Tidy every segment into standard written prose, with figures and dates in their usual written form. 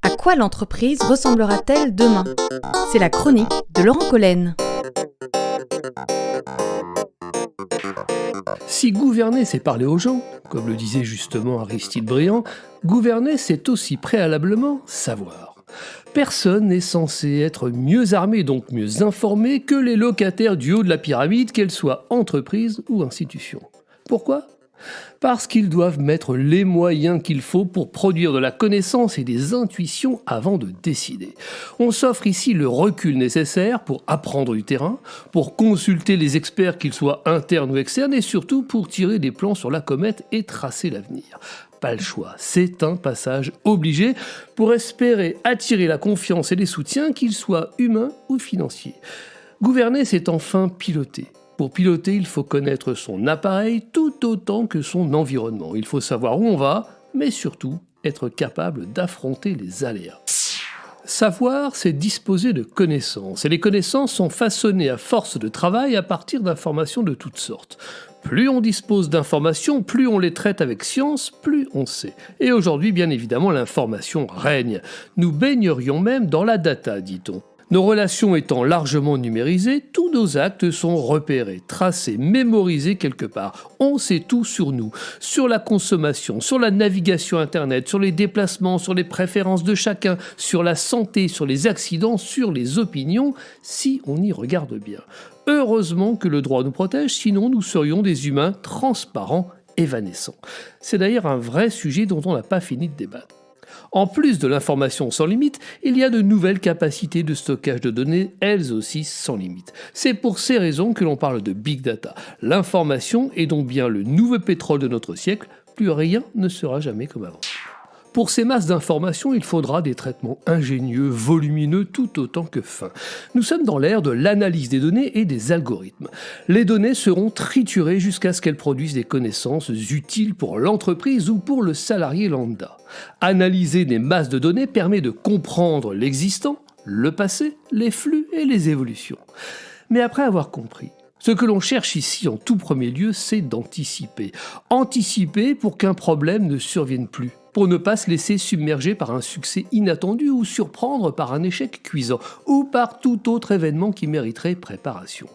À quoi l'entreprise ressemblera-t-elle demain ? C'est la chronique de Laurent Collen. Si gouverner, c'est parler aux gens, comme le disait justement Aristide Briand, gouverner, c'est aussi préalablement savoir. Personne n'est censé être mieux armé, donc mieux informé, que les locataires du haut de la pyramide, qu'elles soient entreprises ou institutions. Pourquoi ? Parce qu'ils doivent mettre les moyens qu'il faut pour produire de la connaissance et des intuitions avant de décider. On s'offre ici le recul nécessaire pour apprendre du terrain, pour consulter les experts, qu'ils soient internes ou externes, et surtout pour tirer des plans sur la comète et tracer l'avenir. Pas le choix, c'est un passage obligé pour espérer attirer la confiance et les soutiens, qu'ils soient humains ou financiers. Gouverner, c'est enfin piloter. Pour piloter, il faut connaître son appareil tout autant que son environnement. Il faut savoir où on va, mais surtout être capable d'affronter les aléas. Savoir, c'est disposer de connaissances. Et les connaissances sont façonnées à force de travail à partir d'informations de toutes sortes. Plus on dispose d'informations, plus on les traite avec science, plus on sait. Et aujourd'hui, bien évidemment, l'information règne. Nous baignerions même dans la data, dit-on. Nos relations étant largement numérisées, tous nos actes sont repérés, tracés, mémorisés quelque part. On sait tout sur nous, sur la consommation, sur la navigation Internet, sur les déplacements, sur les préférences de chacun, sur la santé, sur les accidents, sur les opinions, si on y regarde bien. Heureusement que le droit nous protège, sinon nous serions des humains transparents, évanescents. C'est d'ailleurs un vrai sujet dont on n'a pas fini de débattre. En plus de l'information sans limite, il y a de nouvelles capacités de stockage de données, elles aussi sans limite. C'est pour ces raisons que l'on parle de Big Data. L'information est donc bien le nouveau pétrole de notre siècle, plus rien ne sera jamais comme avant. Pour ces masses d'informations, il faudra des traitements ingénieux, volumineux, tout autant que fins. Nous sommes dans l'ère de l'analyse des données et des algorithmes. Les données seront triturées jusqu'à ce qu'elles produisent des connaissances utiles pour l'entreprise ou pour le salarié lambda. Analyser des masses de données permet de comprendre l'existant, le passé, les flux et les évolutions. Mais après avoir compris, ce que l'on cherche ici en tout premier lieu, c'est d'anticiper. Anticiper pour qu'un problème ne survienne plus, pour ne pas se laisser submerger par un succès inattendu ou surprendre par un échec cuisant, ou par tout autre événement qui mériterait préparation.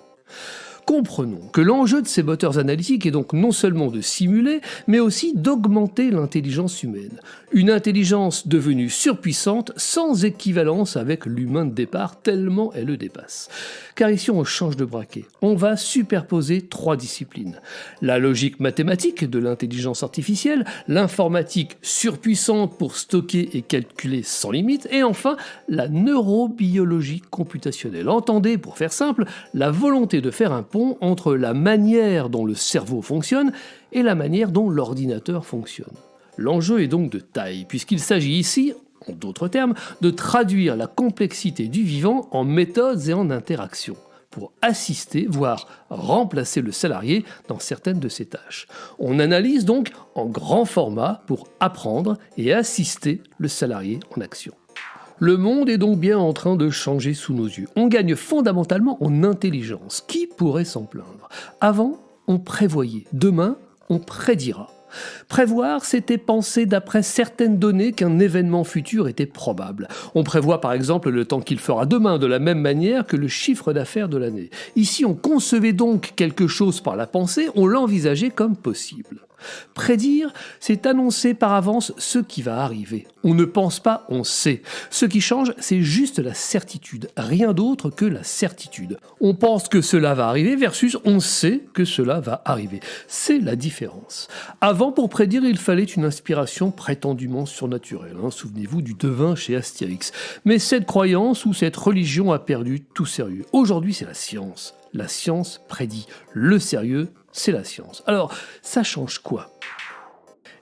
Comprenons que l'enjeu de ces moteurs analytiques est donc non seulement de simuler, mais aussi d'augmenter l'intelligence humaine. Une intelligence devenue surpuissante, sans équivalence avec l'humain de départ, tellement elle le dépasse. Car ici on change de braquet. On va superposer 3 disciplines. La logique mathématique de l'intelligence artificielle, l'informatique surpuissante pour stocker et calculer sans limite, et enfin la neurobiologie computationnelle. Entendez, pour faire simple, la volonté de faire un pont entre la manière dont le cerveau fonctionne et la manière dont l'ordinateur fonctionne. L'enjeu est donc de taille, puisqu'il s'agit ici, en d'autres termes, de traduire la complexité du vivant en méthodes et en interactions, pour assister, voire remplacer le salarié dans certaines de ses tâches. On analyse donc en grand format pour apprendre et assister le salarié en action. Le monde est donc bien en train de changer sous nos yeux. On gagne fondamentalement en intelligence. Qui pourrait s'en plaindre ? Avant, on prévoyait. Demain, on prédira. Prévoir, c'était penser d'après certaines données qu'un événement futur était probable. On prévoit par exemple le temps qu'il fera demain de la même manière que le chiffre d'affaires de l'année. Ici, on concevait donc quelque chose par la pensée, on l'envisageait comme possible. Prédire, c'est annoncer par avance ce qui va arriver. On ne pense pas, on sait. Ce qui change, c'est juste la certitude, rien d'autre que la certitude. On pense que cela va arriver versus on sait que cela va arriver. C'est la différence. Avant, pour prédire, il fallait une inspiration prétendument surnaturelle. Souvenez-vous du devin chez Astérix. Mais cette croyance ou cette religion a perdu tout sérieux. Aujourd'hui, c'est la science. La science prédit. Le sérieux, c'est la science. Alors, ça change quoi ?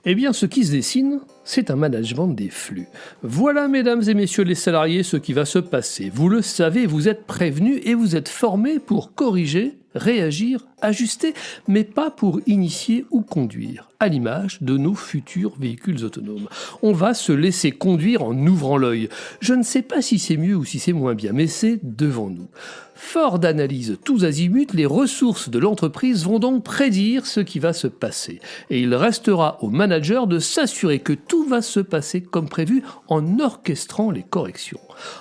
Eh bien, ce qui se dessine, c'est un management des flux. Voilà, mesdames et messieurs les salariés, ce qui va se passer. Vous le savez, vous êtes prévenus et vous êtes formés pour corriger, réagir, ajuster, mais pas pour initier ou conduire, à l'image de nos futurs véhicules autonomes. On va se laisser conduire en ouvrant l'œil. Je ne sais pas si c'est mieux ou si c'est moins bien, mais c'est devant nous. Fort d'analyse tous azimuts, les ressources de l'entreprise vont donc prédire ce qui va se passer. Et il restera au manager de s'assurer que tout tout va se passer comme prévu en orchestrant les corrections.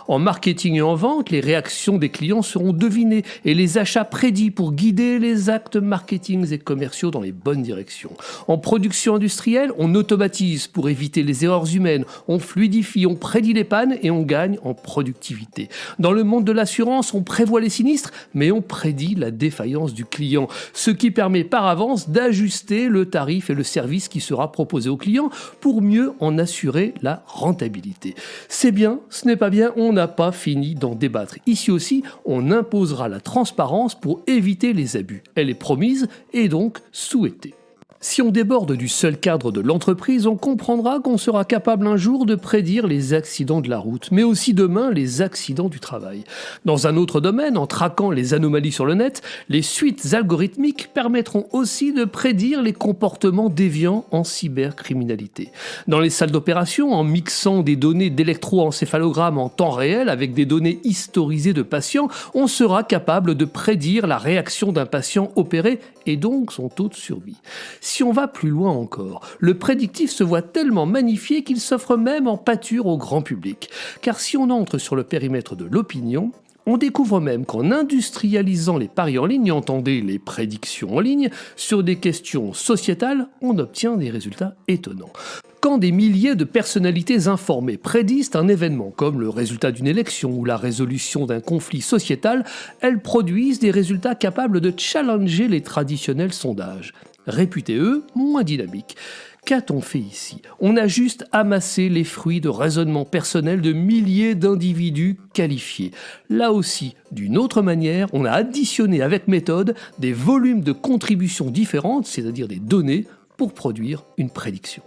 En marketing et en vente, les réactions des clients seront devinées et les achats prédits pour guider les actes marketing et commerciaux dans les bonnes directions. En production industrielle, on automatise pour éviter les erreurs humaines, on fluidifie, on prédit les pannes et on gagne en productivité. Dans le monde de l'assurance, on prévoit les sinistres, mais on prédit la défaillance du client, ce qui permet par avance d'ajuster le tarif et le service qui sera proposé au client pour mieux en assurer la rentabilité. C'est bien, ce n'est pas bien, on n'a pas fini d'en débattre. Ici aussi, on imposera la transparence pour éviter les abus. Elle est promise et donc souhaitée. Si on déborde du seul cadre de l'entreprise, on comprendra qu'on sera capable un jour de prédire les accidents de la route, mais aussi demain les accidents du travail. Dans un autre domaine, en traquant les anomalies sur le net, les suites algorithmiques permettront aussi de prédire les comportements déviants en cybercriminalité. Dans les salles d'opération, en mixant des données d'électroencéphalogramme en temps réel avec des données historisées de patients, on sera capable de prédire la réaction d'un patient opéré et donc son taux de survie. Si on va plus loin encore, le prédictif se voit tellement magnifié qu'il s'offre même en pâture au grand public. Car si on entre sur le périmètre de l'opinion, on découvre même qu'en industrialisant les paris en ligne, entendez les prédictions en ligne, sur des questions sociétales, on obtient des résultats étonnants. Quand des milliers de personnalités informées prédisent un événement comme le résultat d'une élection ou la résolution d'un conflit sociétal, elles produisent des résultats capables de challenger les traditionnels sondages. Réputés, eux, moins dynamiques. Qu'a-t-on fait ici ? On a juste amassé les fruits de raisonnements personnels de milliers d'individus qualifiés. Là aussi, d'une autre manière, on a additionné avec méthode des volumes de contributions différentes, c'est-à-dire des données, pour produire une prédiction.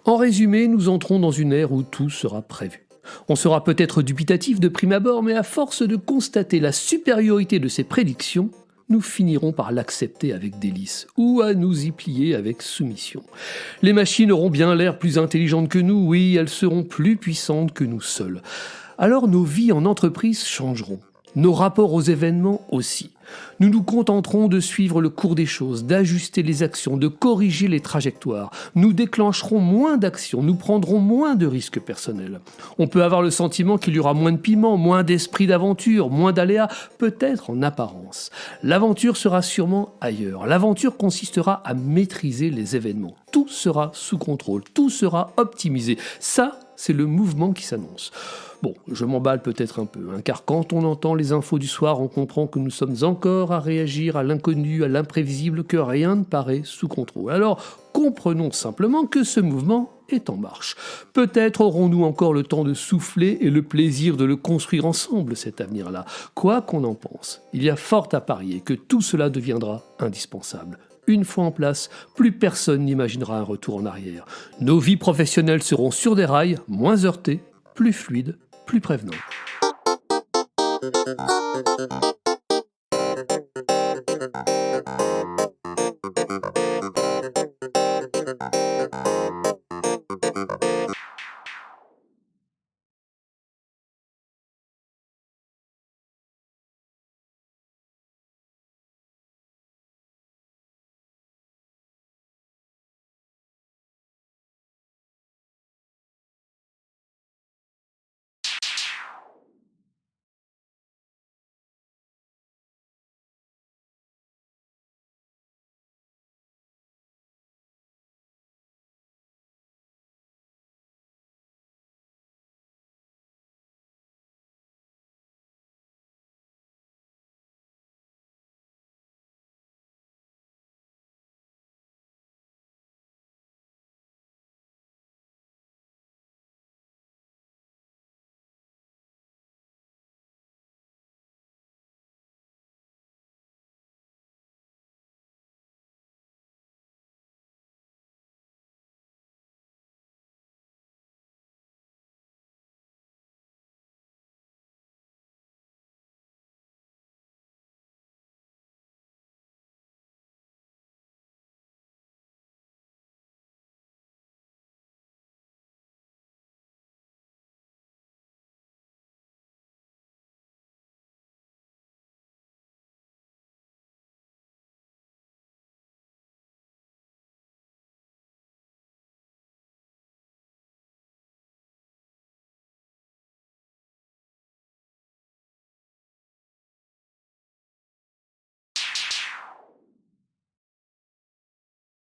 En résumé, nous entrons dans une ère où tout sera prévu. On sera peut-être dubitatif de prime abord, mais à force de constater la supériorité de ces prédictions, nous finirons par l'accepter avec délice, ou à nous y plier avec soumission. Les machines auront bien l'air plus intelligentes que nous, oui, elles seront plus puissantes que nous seuls. Alors nos vies en entreprise changeront, nos rapports aux événements aussi. Nous nous contenterons de suivre le cours des choses, d'ajuster les actions, de corriger les trajectoires. Nous déclencherons moins d'actions, nous prendrons moins de risques personnels. On peut avoir le sentiment qu'il y aura moins de piment, moins d'esprit d'aventure, moins d'aléas, peut-être en apparence. L'aventure sera sûrement ailleurs. L'aventure consistera à maîtriser les événements. Tout sera sous contrôle, tout sera optimisé. Ça, c'est le mouvement qui s'annonce. Bon, je m'emballe peut-être un peu, car quand on entend les infos du soir, on comprend que nous sommes encore à réagir à l'inconnu, à l'imprévisible, que rien ne paraît sous contrôle. Alors, comprenons simplement que ce mouvement est en marche. Peut-être aurons-nous encore le temps de souffler et le plaisir de le construire ensemble, cet avenir-là. Quoi qu'on en pense, il y a fort à parier que tout cela deviendra indispensable. Une fois en place, plus personne n'imaginera un retour en arrière. Nos vies professionnelles seront sur des rails, moins heurtées, plus fluides, plus prévenantes.